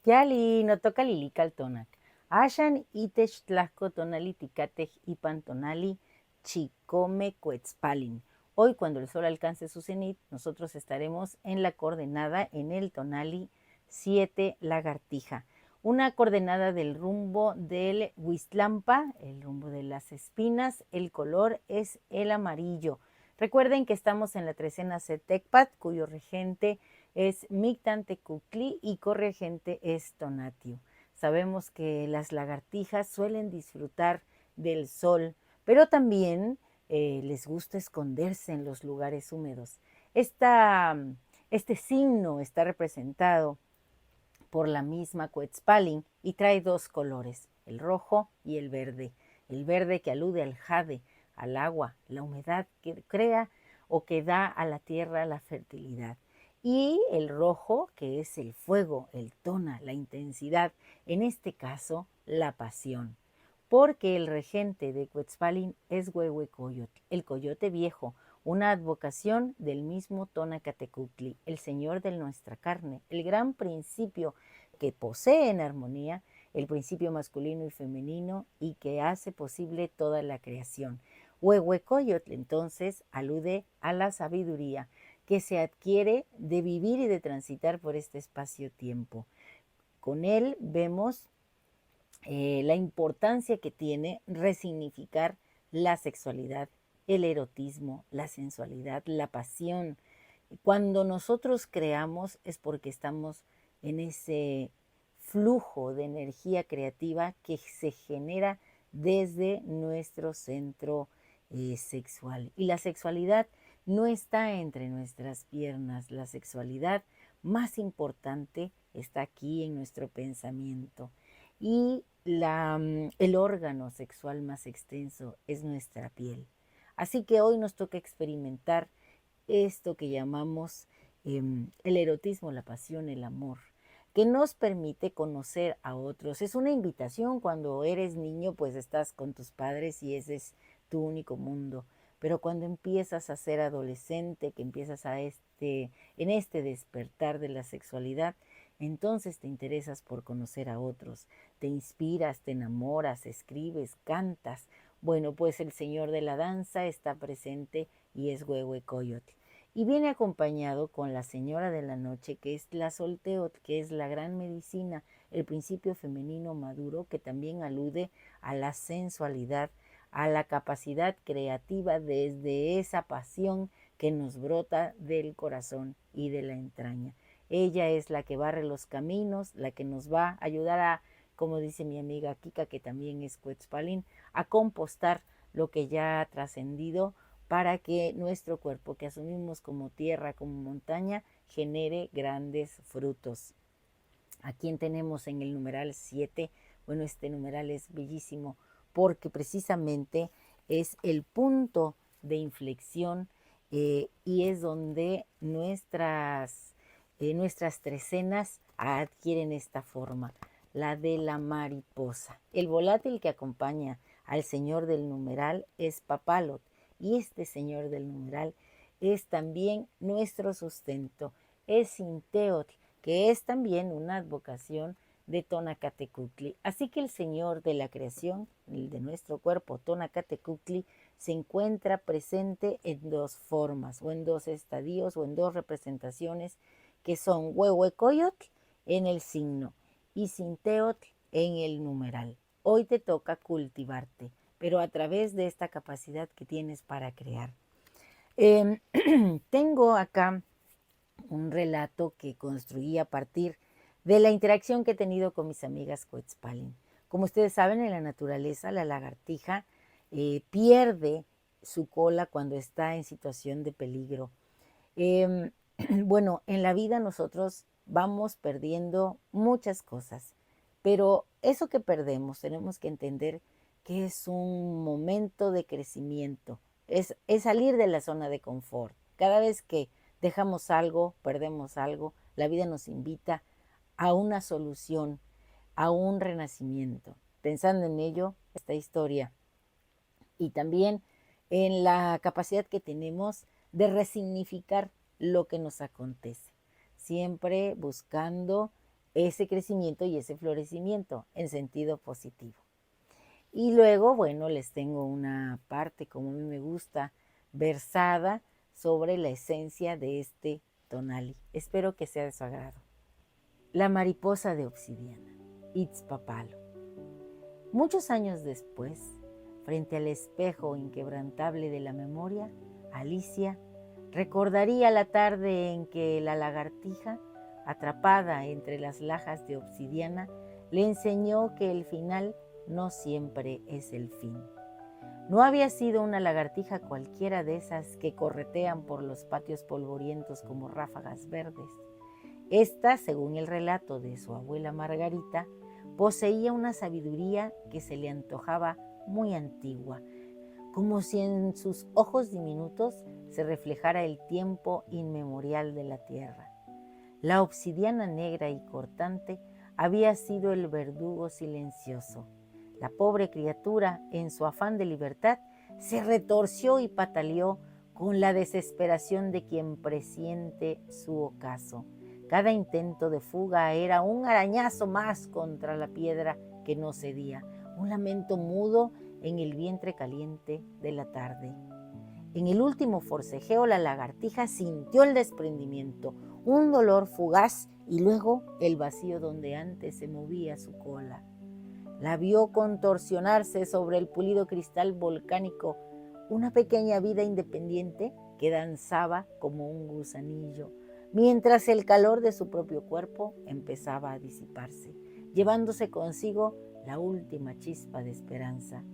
Yali, no toca lilical tonac. Ashan itech tlasco tonali ticatej ipan tonali chicome cuetzpalin. Hoy, cuando el sol alcance su cenit, nosotros estaremos en la coordenada en el tonali 7 lagartija. Una coordenada del rumbo del Huiztlampa, el rumbo de las espinas. El color es el amarillo. Recuerden que estamos en la trecena Setecpat, cuyo regente es Mictantecutli y corregente es Tonatiuh. Sabemos que las lagartijas suelen disfrutar del sol, pero también les gusta esconderse en los lugares húmedos. Este signo está representado por la misma Quetzpalin y trae dos colores, el rojo y el verde. El verde que alude al jade, al agua, la humedad que crea o que da a la tierra la fertilidad. Y el rojo, que es el fuego, el tona, la intensidad, en este caso, la pasión. Porque el regente de Quetzpalin es Huehuecoyotl, el coyote viejo, una advocación del mismo Tonacatecutli, el señor de nuestra carne, el gran principio que posee en armonía el principio masculino y femenino y que hace posible toda la creación. Huehuecoyotl entonces alude a la sabiduría que se adquiere de vivir y de transitar por este espacio-tiempo. Con él vemos la importancia que tiene resignificar la sexualidad, el erotismo, la sensualidad, la pasión. Cuando nosotros creamos es porque estamos en ese flujo de energía creativa que se genera desde nuestro centro sexual. Y la sexualidad no está entre nuestras piernas, la sexualidad más importante está aquí en nuestro pensamiento. Y el órgano sexual más extenso es nuestra piel. Así que hoy nos toca experimentar esto que llamamos el erotismo, la pasión, el amor, que nos permite conocer a otros. Es una invitación. Cuando eres niño, pues estás con tus padres y ese es tu único mundo. Pero cuando empiezas a ser adolescente, que empiezas en este despertar de la sexualidad, entonces te interesas por conocer a otros, te inspiras, te enamoras, escribes, cantas. Bueno, pues el señor de la danza está presente y es Huehuecoyotl. Y viene acompañado con la señora de la noche, que es Tlazolteotl, que es la gran medicina, el principio femenino maduro, que también alude a la sensualidad, a la capacidad creativa desde esa pasión que nos brota del corazón y de la entraña. Ella es la que barre los caminos, la que nos va a ayudar a, como dice mi amiga Kika, que también es Quetzpalin, a compostar lo que ya ha trascendido para que nuestro cuerpo, que asumimos como tierra, como montaña, genere grandes frutos. ¿A quién tenemos en el numeral 7? Bueno, este numeral es bellísimo porque precisamente es el punto de inflexión y es donde nuestras trecenas adquieren esta forma, la de la mariposa. El volátil que acompaña al señor del numeral es Papalot y este señor del numeral es también nuestro sustento, es Sinteotl, que es también una advocación de Tonacatecutli. Así que el Señor de la creación, el de nuestro cuerpo, Tonacatecutli, se encuentra presente en dos formas, o en dos estadios, o en dos representaciones, que son Huehuecoyotl en el signo y Sinteotl en el numeral. Hoy te toca cultivarte, pero a través de esta capacidad que tienes para crear. Tengo acá un relato que construí a partir de la interacción que he tenido con mis amigas Quetzpalin. Como ustedes saben, en la naturaleza la lagartija pierde su cola cuando está en situación de peligro. Eh, bueno, en la vida nosotros vamos perdiendo muchas cosas, pero eso que perdemos tenemos que entender que es un momento de crecimiento, es salir de la zona de confort. Cada vez que dejamos algo, perdemos algo, la vida nos invita a una solución, a un renacimiento. Pensando en ello, esta historia y también en la capacidad que tenemos de resignificar lo que nos acontece, siempre buscando ese crecimiento y ese florecimiento en sentido positivo. Y luego, bueno, les tengo una parte, como a mí me gusta, versada sobre la esencia de este tonali. Espero que sea de su agrado. La mariposa de obsidiana, Itzpapalo. Muchos años después, frente al espejo inquebrantable de la memoria, Alicia recordaría la tarde en que la lagartija, atrapada entre las lajas de obsidiana, le enseñó que el final no siempre es el fin. No había sido una lagartija cualquiera de esas que corretean por los patios polvorientos como ráfagas verdes. Esta, según el relato de su abuela Margarita, poseía una sabiduría que se le antojaba muy antigua, como si en sus ojos diminutos se reflejara el tiempo inmemorial de la tierra. La obsidiana negra y cortante había sido el verdugo silencioso. La pobre criatura, en su afán de libertad, se retorció y pataleó con la desesperación de quien presiente su ocaso. Cada intento de fuga era un arañazo más contra la piedra que no cedía, un lamento mudo en el vientre caliente de la tarde. En el último forcejeo, la lagartija sintió el desprendimiento, un dolor fugaz y luego el vacío donde antes se movía su cola. La vio contorsionarse sobre el pulido cristal volcánico, una pequeña vida independiente que danzaba como un gusanillo, mientras el calor de su propio cuerpo empezaba a disiparse, llevándose consigo la última chispa de esperanza.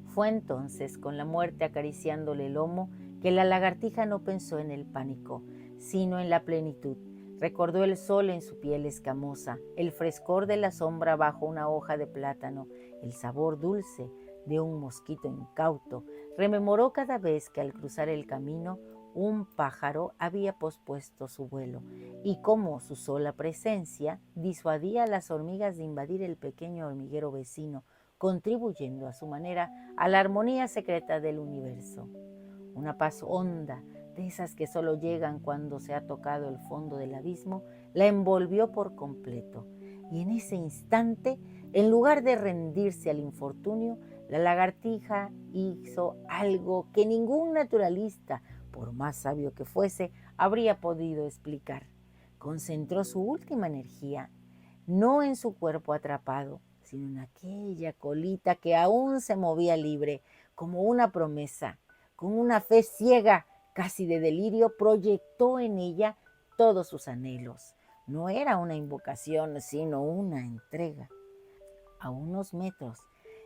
Fue entonces, con la muerte acariciándole el lomo, que la lagartija no pensó en el pánico, sino en la plenitud. Recordó el sol en su piel escamosa, el frescor de la sombra bajo una hoja de plátano, el sabor dulce de un mosquito incauto. Rememoró cada vez que al cruzar el camino un pájaro había pospuesto su vuelo y cómo su sola presencia disuadía a las hormigas de invadir el pequeño hormiguero vecino, contribuyendo a su manera a la armonía secreta del universo. Una paz honda, de esas que solo llegan cuando se ha tocado el fondo del abismo, la envolvió por completo. Y en ese instante, en lugar de rendirse al infortunio, la lagartija hizo algo que ningún naturalista, por más sabio que fuese, habría podido explicar. Concentró su última energía, no en su cuerpo atrapado, sino en aquella colita que aún se movía libre, como una promesa. Con una fe ciega, casi de delirio, proyectó en ella todos sus anhelos. No era una invocación, sino una entrega. A unos metros,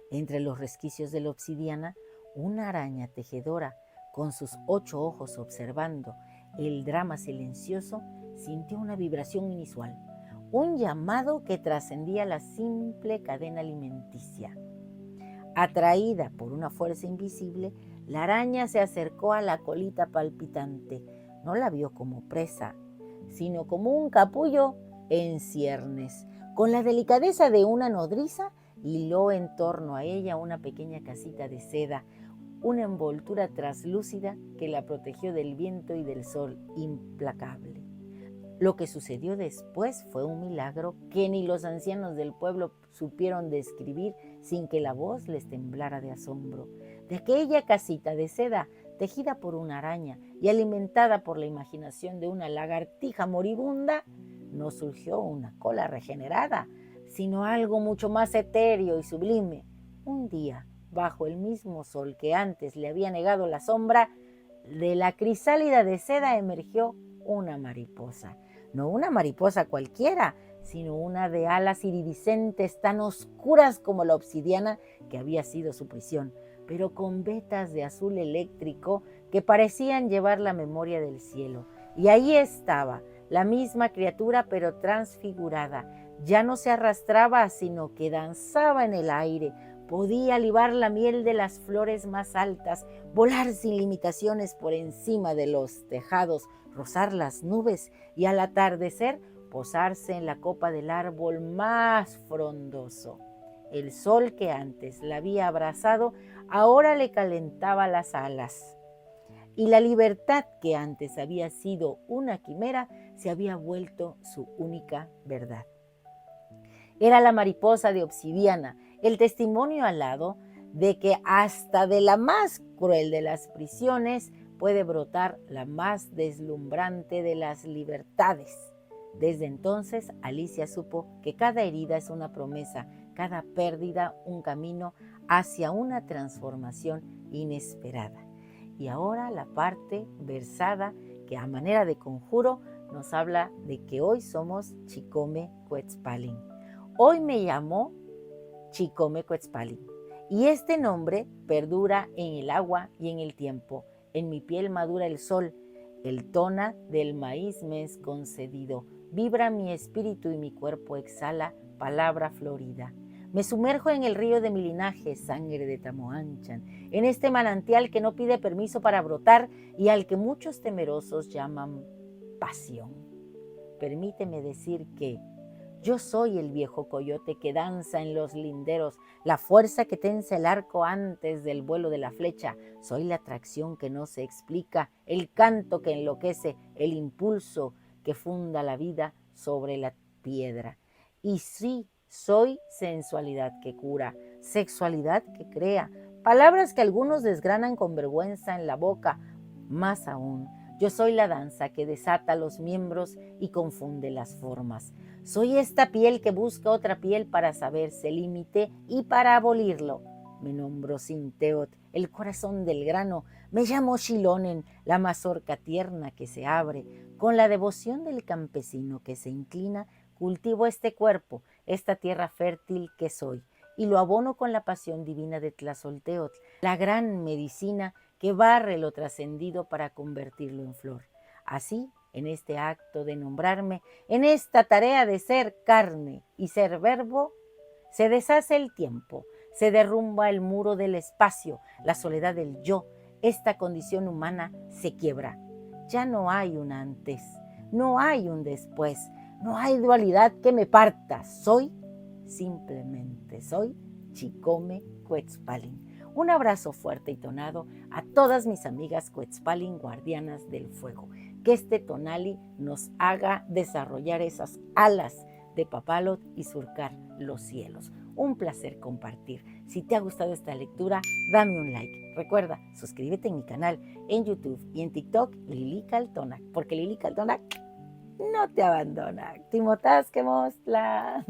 entre los resquicios de la obsidiana, una araña tejedora, con sus 8 ojos observando el drama silencioso, sintió una vibración inusual, un llamado que trascendía la simple cadena alimenticia. Atraída por una fuerza invisible, la araña se acercó a la colita palpitante. No la vio como presa, sino como un capullo en ciernes. Con la delicadeza de una nodriza, hiló en torno a ella una pequeña casita de seda, una envoltura traslúcida que la protegió del viento y del sol implacable. Lo que sucedió después fue un milagro que ni los ancianos del pueblo supieron describir sin que la voz les temblara de asombro. De aquella casita de seda, tejida por una araña y alimentada por la imaginación de una lagartija moribunda, no surgió una cola regenerada, sino algo mucho más etéreo y sublime. Un día, bajo el mismo sol que antes le había negado la sombra, de la crisálida de seda emergió una mariposa. No una mariposa cualquiera, sino una de alas iridiscentes tan oscuras como la obsidiana que había sido su prisión, pero con vetas de azul eléctrico que parecían llevar la memoria del cielo. Y ahí estaba, la misma criatura pero transfigurada. Ya no se arrastraba, sino que danzaba en el aire. Podía libar la miel de las flores más altas, volar sin limitaciones por encima de los tejados, rozar las nubes y al atardecer posarse en la copa del árbol más frondoso. El sol que antes la había abrazado ahora le calentaba las alas, y la libertad que antes había sido una quimera se había vuelto su única verdad. Era la mariposa de obsidiana, el testimonio alado de que hasta de la más cruel de las prisiones puede brotar la más deslumbrante de las libertades. Desde entonces, Alicia supo que cada herida es una promesa, cada pérdida un camino hacia una transformación inesperada. Y ahora la parte versada que a manera de conjuro nos habla de que hoy somos Chicome Cuetzpalin. Hoy me llamo Chicome Cuetzpalin y este nombre perdura en el agua y en el tiempo. En mi piel madura el sol, el tona del maíz me es concedido. Vibra mi espíritu y mi cuerpo exhala palabra florida. Me sumerjo en el río de mi linaje, sangre de Tamoanchan, en este manantial que no pide permiso para brotar y al que muchos temerosos llaman pasión. Permíteme decir que yo soy el viejo coyote que danza en los linderos, la fuerza que tensa el arco antes del vuelo de la flecha. Soy la atracción que no se explica, el canto que enloquece, el impulso que funda la vida sobre la piedra. Y sí, soy sensualidad que cura, sexualidad que crea, palabras que algunos desgranan con vergüenza en la boca. Más aún, yo soy la danza que desata los miembros y confunde las formas. Soy esta piel que busca otra piel para saberse límite y para abolirlo. Me nombro Sinteot, el corazón del grano. Me llamo Xilonen, la mazorca tierna que se abre. Con la devoción del campesino que se inclina, cultivo este cuerpo, esta tierra fértil que soy, y lo abono con la pasión divina de Tlazolteotl, la gran medicina que barre lo trascendido para convertirlo en flor. Así, en este acto de nombrarme, en esta tarea de ser carne y ser verbo, se deshace el tiempo, se derrumba el muro del espacio, la soledad del yo, esta condición humana se quiebra. Ya no hay un antes, no hay un después, no hay dualidad que me parta. Soy, simplemente soy, Chicome Cuetzpalin. Un abrazo fuerte y tonado a todas mis amigas Cuetzpalin guardianas del fuego. Que este tonali nos haga desarrollar esas alas de papalot y surcar los cielos. Un placer compartir. Si te ha gustado esta lectura, dame un like. Recuerda, suscríbete en mi canal en YouTube y en TikTok, Lili Caltonac, porque Lili Caltonac no te abandona. Timotás que mostla.